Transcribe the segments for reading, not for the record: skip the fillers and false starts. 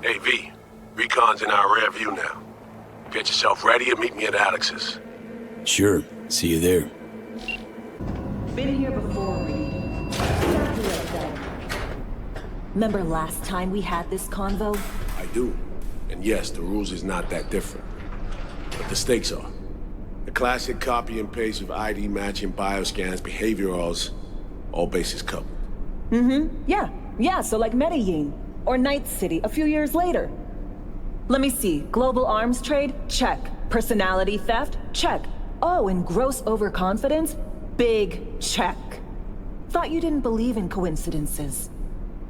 Hey, V. Recon's in our rear view now. Get yourself ready and meet me at Alex's. Sure. See you there. Been here before, Reed. Exactly like that. Remember last time we had this convo? I do. And yes, the rules is not that different. But the stakes are. The classic copy and paste of ID matching, bioscans, behaviorals, all bases covered. Yeah, so like Medellin. Or Night City a few years later. Let me see. Global arms trade? Check. Personality theft? Check. Oh, and gross overconfidence? Big check. Thought you didn't believe in coincidences.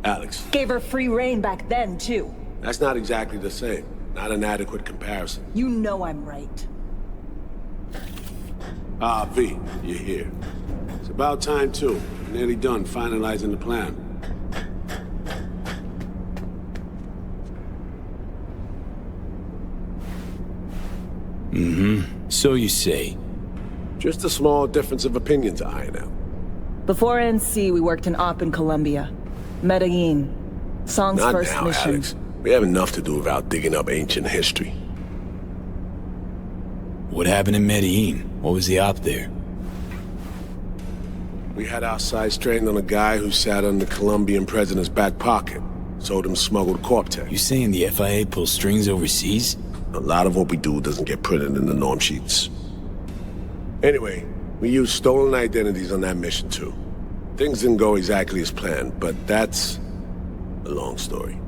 Alex. Gave her free reign back then, too. That's not exactly the same. Not an adequate comparison. You know I'm right. Ah, V, you're here. It's about time, too. Nearly done finalizing the plan. So you say. Just a small difference of opinion to iron out. Before NC, we worked in Op in Colombia. Medellin. Song's Not first now, mission. Alex. We have enough to do without digging up ancient history. What happened in Medellin? What was the op there? We had our sights trained on a guy who sat on the Colombian president's back pocket. Sold him smuggled corp tech. You saying the FIA pulls strings overseas? A lot of what we do doesn't get printed in the norm sheets. Anyway, we used stolen identities on that mission too. Things didn't go exactly as planned, but that's a long story.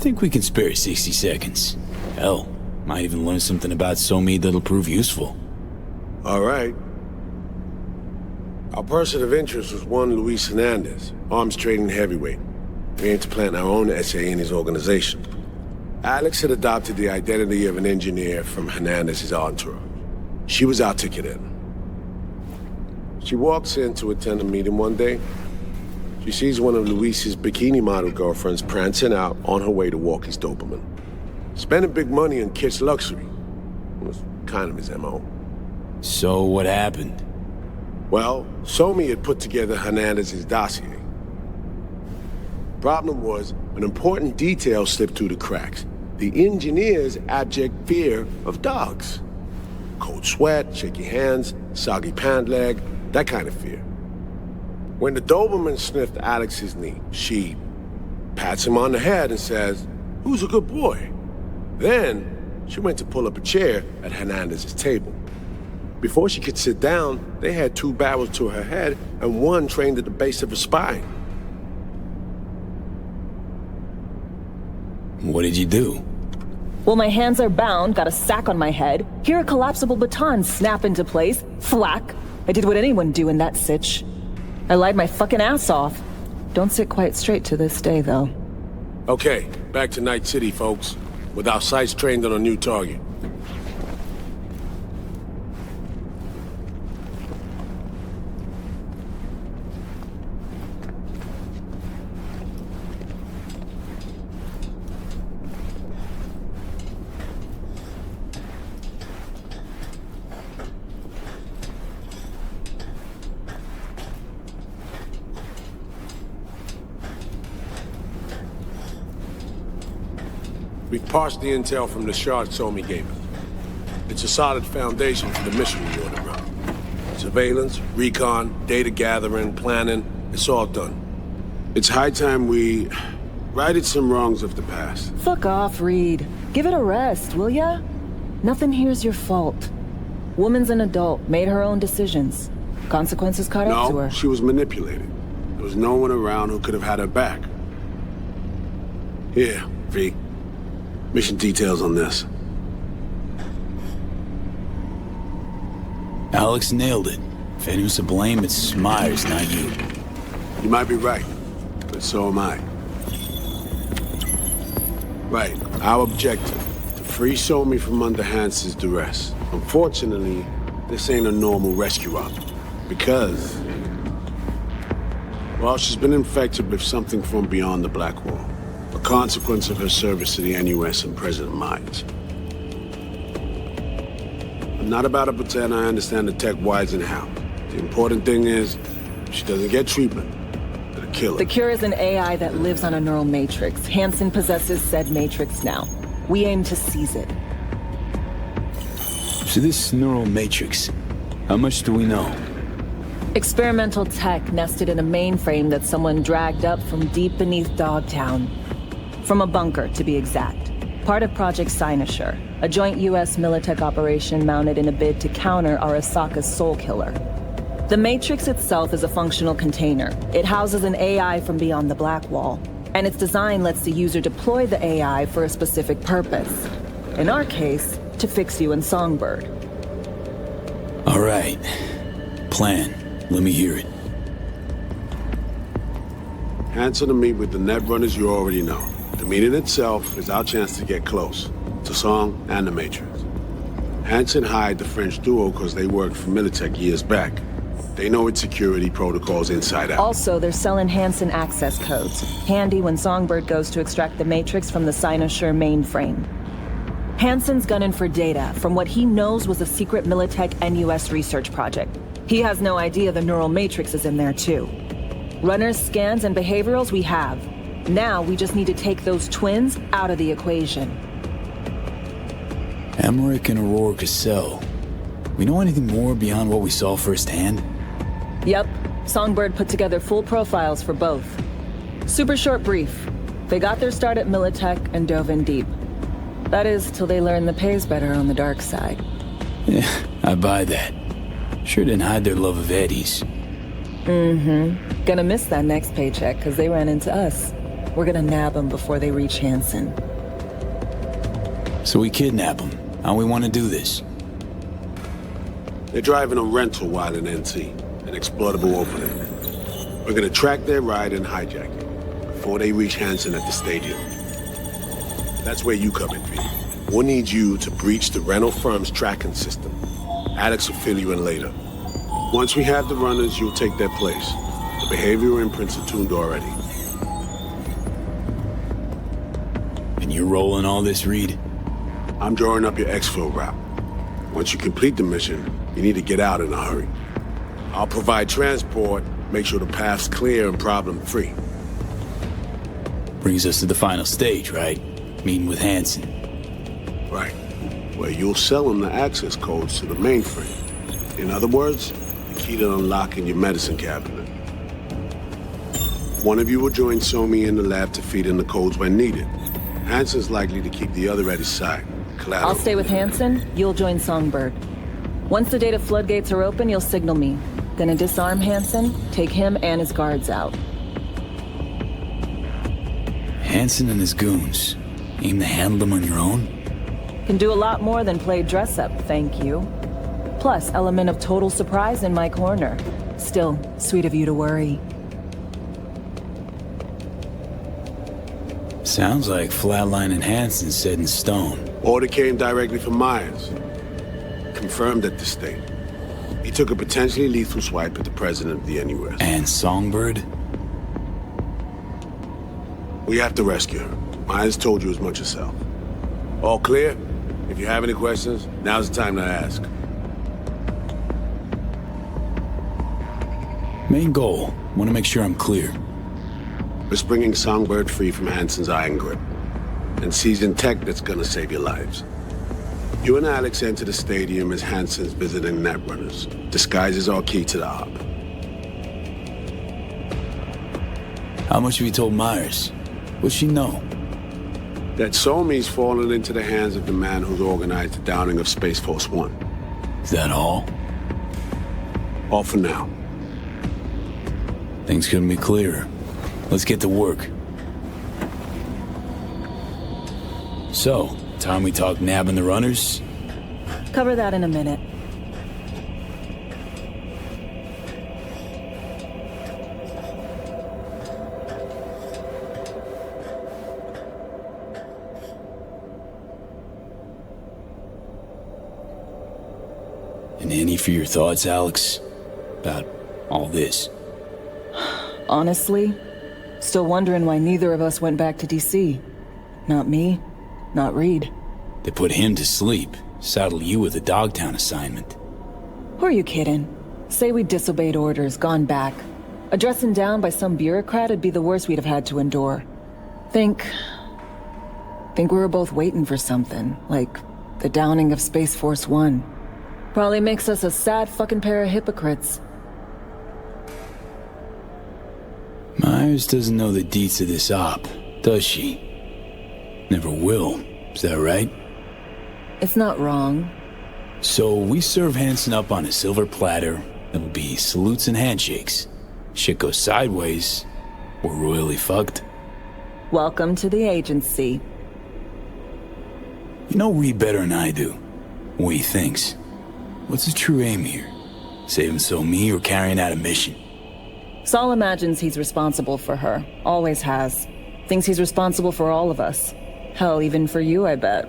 Think we can spare 60 seconds. Hell, might even learn something about Somid that'll prove useful. All right. Our person of interest was one Luis Hernandez, arms trading heavyweight. We aim to plant our own SA in his organization. Alex had adopted the identity of an engineer from Hernandez's entourage. She was our ticket in. She walks in to attend a meeting one day. She sees one of Luis's bikini model girlfriends prancing out on her way to walk his Doberman. Spending big money on kitsch luxury was kind of his MO. So what happened? Well, Somi had put together Hernandez's dossier. Problem was, an important detail slipped through the cracks. The engineer's abject fear of dogs. Cold sweat, shaky hands, soggy pant leg, that kind of fear. When the Doberman sniffed Alex's knee, she pats him on the head and says, "Who's a good boy?" Then, she went to pull up a chair at Hernandez's table. Before she could sit down, they had two barrels to her head and one trained at the base of her spine. What did you do? Well, my hands are bound, got a sack on my head. Here a collapsible baton snap into place. Thwack. I did what anyone do in that sitch. I lied my fucking ass off. Don't sit quite straight to this day, though. Okay, back to Night City, folks. With our sights trained on a new target. We've parsed the intel from the shard Somi gave us. It's a solid foundation for the mission we ought to run. Surveillance, recon, data gathering, planning, it's all done. It's high time we righted some wrongs of the past. Fuck off, Reed. Give it a rest, will ya? Nothing here's your fault. Woman's an adult, made her own decisions. Consequences caught up to No, her. she was manipulated. There was no one around who could have had her back. Here, V. Mission details on this. Alex nailed it. If anyone's to blame, it's Myers, not you. You might be right, but so am I. Right, our objective, to free Somi from under Hansen's duress. Unfortunately, this ain't a normal rescue op, because, well, she's been infected with something from beyond the Black Wall. A consequence of her service to the NUS and President Myers. I'm not about to pretend I understand the tech whys and how. The important thing is, she doesn't get treatment. to the killer. The cure is an AI that lives on a neural matrix. Hansen possesses said matrix now. We aim to seize it. So this neural matrix, how much do we know? Experimental tech nested in a mainframe that someone dragged up from deep beneath Dogtown. From a bunker, to be exact. Part of Project Cynosure, a joint US Militech operation mounted in a bid to counter Arasaka's soul killer. The Matrix itself is a functional container. It houses an AI from beyond the Black Wall, and its design lets the user deploy the AI for a specific purpose. In our case, to fix you in Songbird. All right. Plan. Let me hear it. Hansen to meet with the Netrunners you already know. The meeting itself is our chance to get close to Song and the Matrix. Hansen hired the French duo because they worked for Militech years back. They know its security protocols inside out. Also, they're selling Hansen access codes. Handy when Songbird goes to extract the Matrix from the Cynosure mainframe. Hansen's gunning for data from what he knows was a secret Militech NUS research project. He has no idea the neural matrix is in there too. Runners, scans, and behaviorals we have. Now we just need to take those twins out of the equation. Emmerich and Aurora Cassell. We know anything more beyond what we saw firsthand? Yep. Songbird put together full profiles for both. Super short brief. They got their start at Militech and dove in deep. That is, till they learned the pay's better on the dark side. Yeah, I buy that. Sure didn't hide their love of Eddie's. Mm-hmm. Gonna miss that next paycheck, because they ran into us. We're gonna nab them before they reach Hansen. So we kidnap them. How we want to do this? They're driving a rental while in NC, an exploitable opening. We're gonna track their ride and hijack it before they reach Hansen at the stadium. That's where you come in, V. We'll need you to breach the rental firm's tracking system. Alex will fill you in later. Once we have the runners, you'll take their place. The behavioral imprints are tuned already. And you're rolling all this, Reed? I'm drawing up your exfil route. Once you complete the mission, you need to get out in a hurry. I'll provide transport, make sure the path's clear and problem-free. Brings us to the final stage, right? Meeting with Hansen. Right. Where you'll sell them the access codes to the mainframe. In other words, the key to unlocking your medicine cabinet. One of you will join Somi in the lab to feed in the codes when needed. Hansen's likely to keep the other at his side. Collateral. I'll stay with Hansen, you'll join Songbird. Once the data floodgates are open, you'll signal me. Gonna disarm Hansen, take him and his guards out. Hansen and his goons. Aim to handle them on your own? Can do a lot more than play dress-up, thank you. Plus, element of total surprise in my corner. Still, sweet of you to worry. Sounds like Flatline and Hansen set in stone. Order came directly from Myers. Confirmed at the state. He took a potentially lethal swipe at the president of the NUS. And Songbird? We have to rescue her. Myers told you as much herself. All clear? If you have any questions, now's the time to ask. Main goal. Want to make sure I'm clear. We're bringing Songbird free from Hansen's iron grip. And seizing tech that's gonna save your lives. You and Alex enter the stadium as Hansen's visiting Netrunners. Disguise is our key to the hub. How much have you told Myers? What's she know? That Somi's fallen into the hands of the man who's organized the downing of Space Force One. Is that all? All for now. Things couldn't be clearer. Let's get to work. So, time we talk nabbing the runners? Cover that in a minute. And any for your thoughts, Alex? About all this? Honestly, still wondering why neither of us went back to DC. Not me, not Reed. They put him to sleep, saddle you with a Dogtown assignment. Who are you kidding? Say we disobeyed orders, gone back. A dressing down by some bureaucrat would be the worst we'd have had to endure. Think we were both waiting for something, like the downing of Space Force One. Probably makes us a sad fucking pair of hypocrites. Myers doesn't know the deets of this op, does she? Never will, is that right? It's not wrong. So we serve Hansen up on a silver platter. It'll be salutes and handshakes. Shit goes sideways, we're royally fucked. Welcome to the agency. You know Reed better than I do. What he thinks. What's his true aim here? Saving So-Mi or carrying out a mission? Saul imagines he's responsible for her. Always has. Thinks he's responsible for all of us. Hell, even for you, I bet.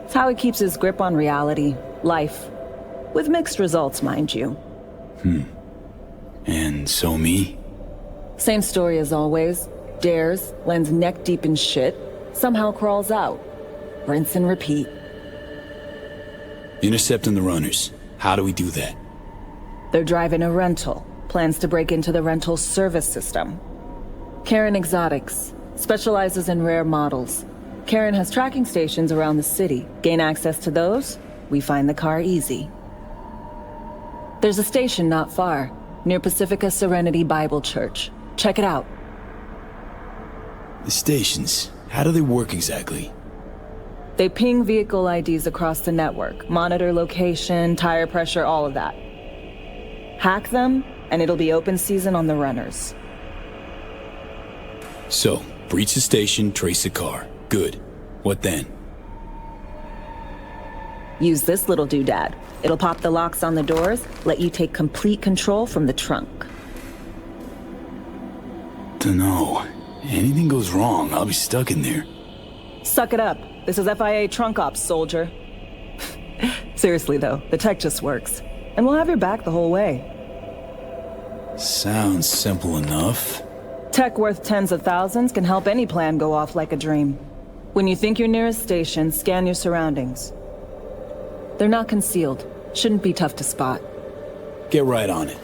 It's how he keeps his grip on reality, life. With mixed results, mind you. And So-Mi? Same story as always. Dares, lands neck deep in shit, somehow crawls out. Rinse and repeat. Intercepting the runners. How do we do that? They're driving a rental. Plans to break into the rental service system. Karen Exotics. Specializes in rare models. Karen has tracking stations around the city. Gain access to those, we find the car easy. There's a station not far, near Pacifica Serenity Bible Church. Check it out. The stations, how do they work exactly? They ping vehicle IDs across the network, monitor location, tire pressure, all of that. Hack them, and it'll be open season on the runners. So, breach the station, trace the car. Good. What then? Use this little doodad. It'll pop the locks on the doors, let you take complete control from the trunk. Dunno. Anything goes wrong, I'll be stuck in there. Suck it up. This is FIA trunk ops, soldier. Seriously though, the tech just works. And we'll have your back the whole way. Sounds simple enough. Tech worth tens of thousands can help any plan go off like a dream. When you think you're near a station, scan your surroundings. They're not concealed. Shouldn't be tough to spot. Get right on it.